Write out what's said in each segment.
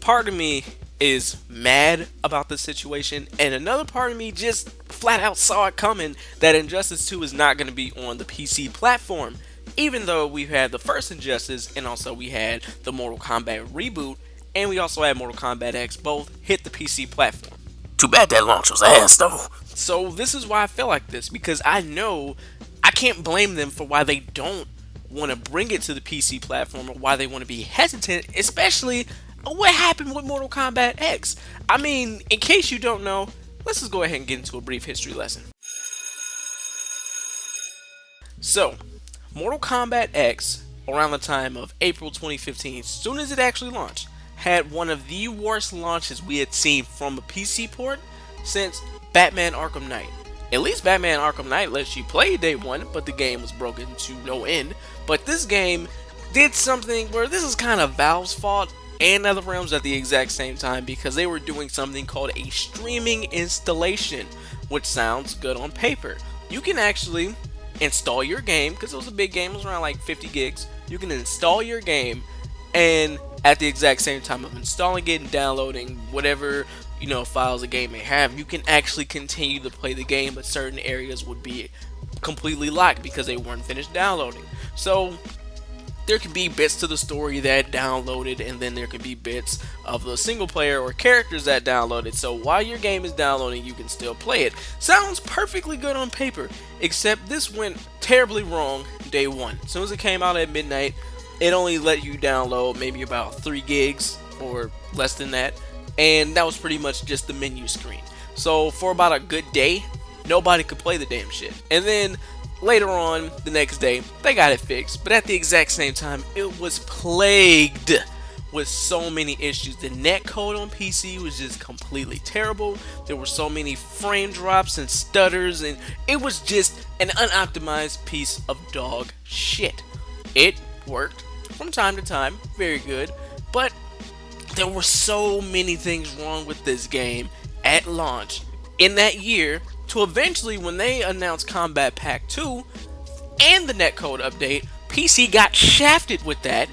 part of me is mad about this situation, and another part of me just flat out saw it coming that Injustice 2 is not going to be on the PC platform. Even though we've had the first Injustice, and also we had the Mortal Kombat reboot, and we also had Mortal Kombat X, both hit the PC platform. Too bad that launch was ass, though. So this is why I feel like this, because I know I can't blame them for why they don't want to bring it to the PC platform, or why they want to be hesitant, especially what happened with Mortal Kombat X. I mean, in case you don't know, let's just go ahead and get into a brief history lesson. So, Mortal Kombat X, around the time of April 2015, as soon as it actually launched, had one of the worst launches we had seen from a PC port since Batman Arkham Knight. At least Batman Arkham Knight lets you play day one, but the game was broken to no end. But this game did something where this is kind of Valve's fault and NetherRealm's at the exact same time, because they were doing something called a streaming installation, which sounds good on paper. You can actually install your game, because it was a big game, it was around like 50 gigs. You can install your game, and at the exact same time of installing it and downloading whatever files a game may have, you can actually continue to play the game, but certain areas would be completely locked because they weren't finished downloading. So there could be bits to the story that downloaded, and then there could be bits of the single player or characters that downloaded. So while your game is downloading, you can still play it. Sounds perfectly good on paper, except this went terribly wrong day one. As soon as it came out at midnight, it only let you download maybe about 3 gigs or less than that, and that was pretty much just the menu screen. So for about a good day, nobody could play the damn shit. And then later on, the next day, they got it fixed, but at the exact same time, it was plagued with so many issues. The netcode on PC was just completely terrible. There were so many frame drops and stutters, and it was just an unoptimized piece of dog shit. It worked from time to time, very good, but there were so many things wrong with this game at launch in that year, to eventually, when they announced Combat Pack 2 and the netcode update, PC got shafted with that,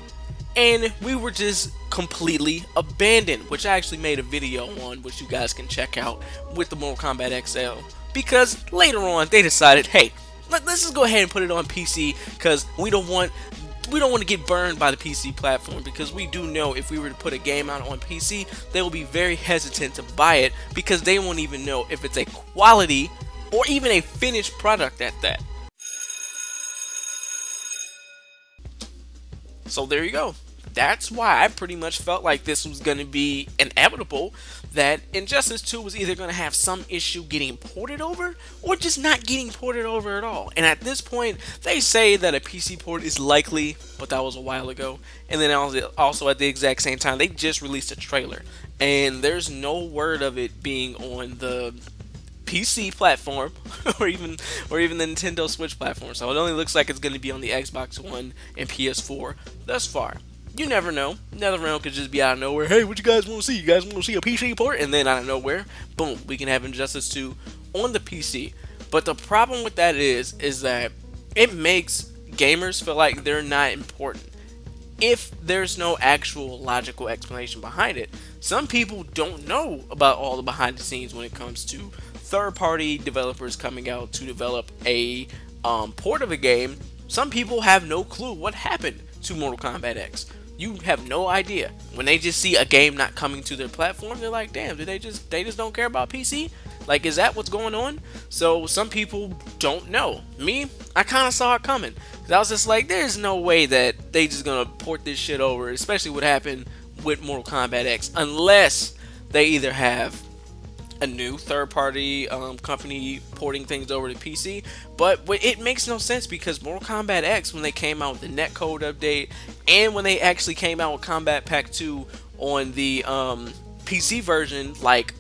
and we were just completely abandoned, which I actually made a video on, which you guys can check out, with the Mortal Kombat XL, because later on they decided, hey, let's just go ahead and put it on PC, because we don't want to get burned by the PC platform, because we do know if we were to put a game out on PC, they will be very hesitant to buy it, because they won't even know if it's a quality or even a finished product at that. So there you go. That's why I pretty much felt like this was going to be inevitable, that Injustice 2 was either going to have some issue getting ported over, or just not getting ported over at all. And at this point, they say that a PC port is likely, but that was a while ago. And then also at the exact same time, they just released a trailer, and there's no word of it being on the PC platform or even the Nintendo Switch platform. So it only looks like it's going to be on the Xbox One and PS4 thus far. You never know. NetherRealm could just be out of nowhere. Hey, what you guys want to see? You guys want to see a PC port? And then out of nowhere, boom, we can have Injustice 2 on the PC. But the problem with that is that it makes gamers feel like they're not important if there's no actual logical explanation behind it. Some people don't know about all the behind the scenes when it comes to third-party developers coming out to develop a port of a game. Some people have no clue what happened to Mortal Kombat X. You have no idea. When they just see a game not coming to their platform, they're like, damn, they just don't care about PC? Like, is that what's going on? So some people don't know. Me, I kind of saw it coming. I was just like, there's no way that they just gonna port this shit over, especially what happened with Mortal Kombat X, unless they either have a new third-party company porting things over to PC. But it makes no sense, because Mortal Kombat X, when they came out with the netcode update, and when they actually came out with Combat Pack 2 on the PC version, like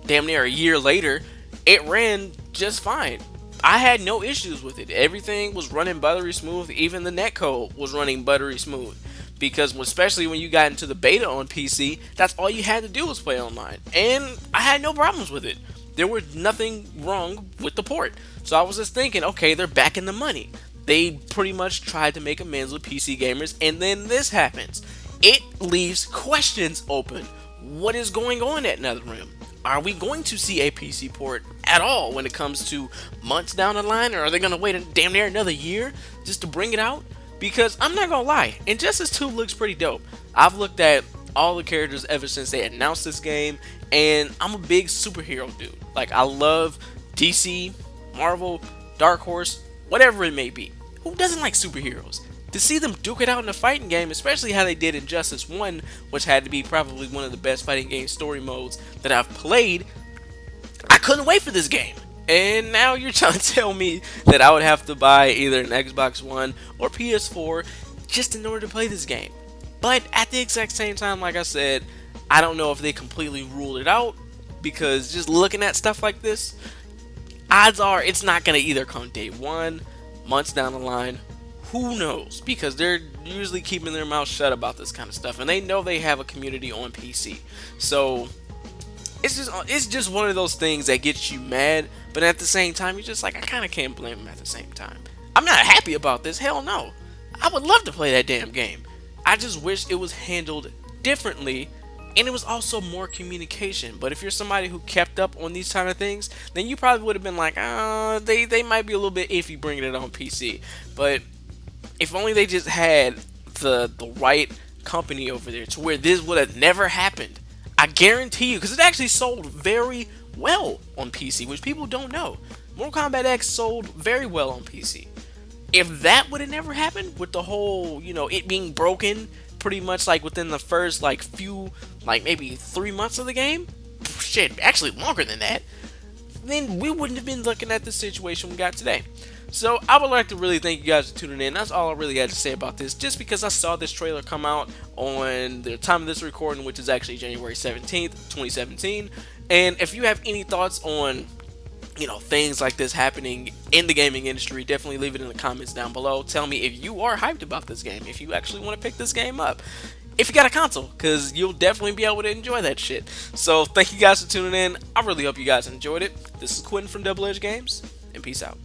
damn near a year later, it ran just fine. I had no issues with it. Everything was running buttery smooth. Even the netcode was running buttery smooth. Because especially when you got into the beta on PC, that's all you had to do was play online. And I had no problems with it. There was nothing wrong with the port. So I was just thinking, okay, they're back in the money. They pretty much tried to make amends with PC gamers, and then this happens. It leaves questions open. what is going on at NetherRealm? Are we going to see a PC port at all when it comes to months down the line, or are they going to wait damn near another year just to bring it out? Because I'm not gonna lie, Injustice 2 looks pretty dope. I've looked at all the characters ever since they announced this game, and I'm a big superhero dude. Like, I love DC, Marvel, Dark Horse, whatever it may be. Who doesn't like superheroes? To see them duke it out in a fighting game, especially how they did Injustice 1, which had to be probably one of the best fighting game story modes that I've played, I couldn't wait for this game. And now you're trying to tell me that I would have to buy either an Xbox One or PS4 just in order to play this game. But at the exact same time, like I said, I don't know if they completely ruled it out, because just looking at stuff like this, odds are it's not going to either come day one, months down the line, who knows, because they're usually keeping their mouth shut about this kind of stuff, and they know they have a community on PC. So it's just one of those things that gets you mad, but at the same time, you're just like, I kind of can't blame them at the same time. I'm not happy about this, hell no. I would love to play that damn game. I just wish it was handled differently, and it was also more communication. But if you're somebody who kept up on these kind of things, then you probably would have been like, they might be a little bit iffy bringing it on PC. But if only they just had the right company over there to where this would have never happened. I guarantee you, because it actually sold very well on PC, which people don't know. Mortal Kombat X sold very well on PC. If that would have never happened, with the whole, it being broken pretty much like within the first maybe 3 months of the game, shit, actually longer than that, then we wouldn't have been looking at the situation we got today. So I would like to really thank you guys for tuning in. That's all I really had to say about this, just because I saw this trailer come out on the time of this recording, which is actually January 17th, 2017. And if you have any thoughts on things like this happening in the gaming industry, definitely leave it in the comments down below. Tell me if you are hyped about this game, if you actually want to pick this game up, if you got a console, because you'll definitely be able to enjoy that shit. So thank you guys for tuning in. I really hope you guys enjoyed it. This is Quentin from Double Edge Games, and peace out.